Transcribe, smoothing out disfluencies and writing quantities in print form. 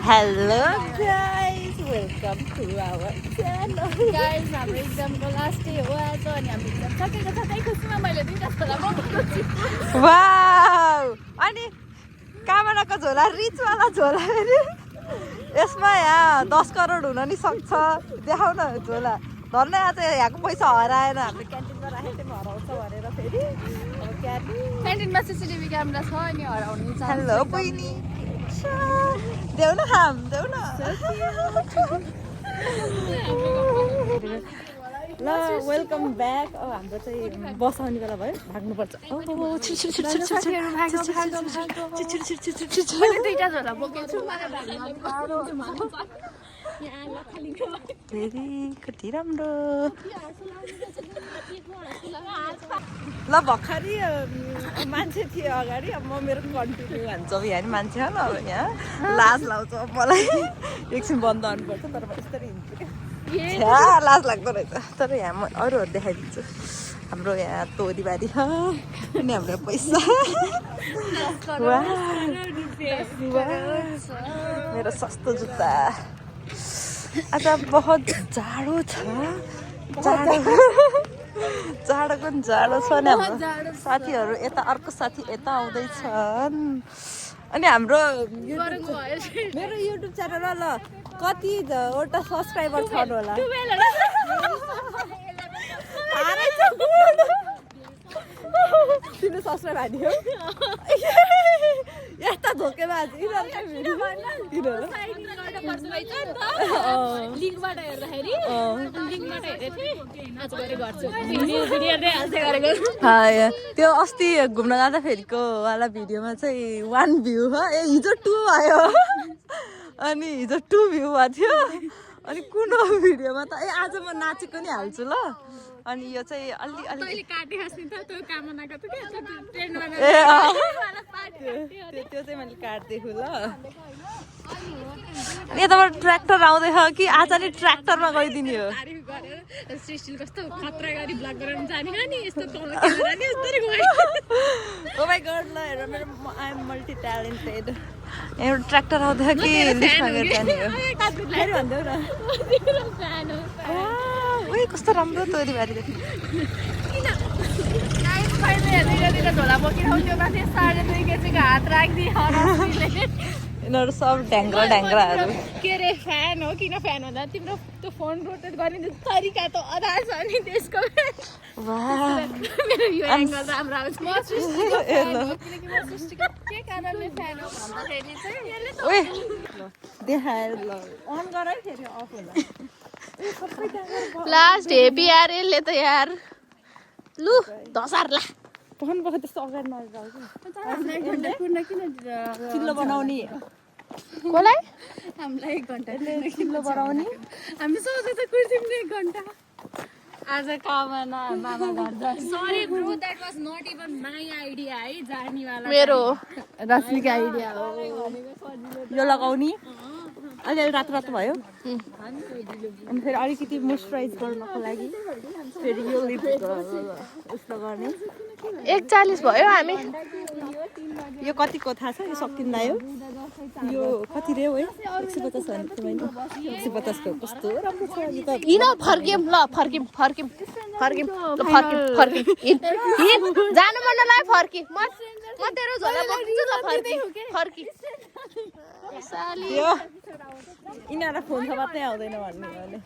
Hello guys, welcome to our channel. Guys, हाम्रो एक्जामको last day हो आज अनि हाम्रो एक्जाम सकेको छ त्यही खुसीमा मैले दुईटा छोरा बोकेको छु। वाउ! अनि कामनाको झोला रिचवाला झोला फेरि यसमा यहाँ 10 करोड हुन नि सक्छ। देखाउ न झोला। धन्य आज यहाँको पैसा हराएन हामीले क्यान्टिनमा राखेको थियौँ हराउँछ भनेर फेरि क्यान्टिनमा सिसिटिभी क्यामेरा छ अनि हराउने चान्स हेलो बहिनी देऊ न खाम देऊ न ल वेलकम ब्याक। अब हाम्रो चाहिँ बस आउने बेला भयो भाग्नुपर्छ। मैले दुईटा छोरा बोकेको छु। फेरि कति राम्रो ल भर्खरै मान्छे थियो अगाडि। अब म मेरो कन्टिन्यू हान्छ अब यहाँ नि मान्छे हो न अब यहाँ लाज लाउँछ अब मलाई एकछिन बन्द गर्नुपर्छ तर म यस्तरी हिँड्छु क्या लाज लाग्दो रहेछ। तर यहाँ म अरूहरू देखाइदिन्छु। हाम्रो यहाँ तोरीबारी छ अनि हाम्रो पैसा मेरो सस्तो जुत्ता। आज बहुत जाडो छ जाडोको नि जाडो छ नि। हाम्रो साथीहरू यता अर्को साथी यता आउँदैछन् अनि हाम्रो मेरो युट्युब च्यानल ल कतिवटा सब्सक्राइबर छन् होला तिम्रो सब्सक्राइब हान्यो यस्ता धोकेबाज लिङ्कबाट हेर्दाखेरि लिङ्कबाट हेरेको थिएँ आज गएर गर्छु। त्यो अस्ति घुम्न जाँदाखेरिको वाला भिडियोमा चाहिँ 1 भ्यू हो हिजो 2 आयो अनि हिजो 2 भ्यू भएको थियो। अनि कुन भिडियोमा त आज म नाचेको नि हाल्छु ल। अनि यो चाहिँ अलि त्यो चाहिँ मैले काट्दैछु ल। अनि यताबाट ट्र्याक्टर आउँदैछ कि आज नि ट्र्याक्टरमा गइदिने हो। कस्तो खतरा गरी ब्लग गराउनु जाने नि यस्तो ओ माय गॉड ल हेर मेरो आई एम मल्टी ट्यालेन्टेड। यहाँ ट्र्याक्टर आउँदैछ कि लिफ्टमा गएर जाने हो फेरि भन्देऊ न। ओइ कस्तो राम्रो तोरीबारी देख्नु। झोला बोकिरहन्थ्यो माथि 2.5 केजीको हात राखिदिए यिनीहरू सब ढ्याङ्ग्रा ढ्याङ्ग्राहरू। के अरे फ्यान हो किन फ्यान भन्दा तिम्रो त्यो फोन रोटेट गर्ने तरिका त अदा छ नि त्यसको। मेरो यो एङ्गल राम्रो आउँछ म सृष्टिको फ्यान हो किनकि म सृष्टिको के कारणले फ्यान हो भन्दाखेरि चाहिँ ओए देखाएर ल अन गर है फेरि अफ होला। लास्ट हेपी यार यसले त यार लु धसार्ला पहन बखत त्यस्तो अगाडि चिल्लो बनाउने कसलाई हामीलाई 1 घन्टा चिल्लो बनाउने हामी सोचे त कुर्छौँ 1 घन्टा आज कामना मामा घर जा। Sorry bro that was not even my idea है जार्नी वाला मेरो रश्मिका आइडिया हो। यो लगाउने अहिले रातो रातो भयो अनि फेरि अलिकति मोइस्चराइज गर्नको लागि फेरि यो लिप उस्तो गर्ने 1:40 भयो हामी। यो कतिको थाहा छ यो सकिँदा यो कति रे हो 150 भने मैले 150 को कस्तो राम्रो छ यो त। किन फर्किम ल फर्किम जानु मन लाग्यो फर्कि म तेरो झोला बोक्छु ल फर्कि साली यिनीहरूलाई फोन छ मात्रै आउँदैन भन्ने हो भने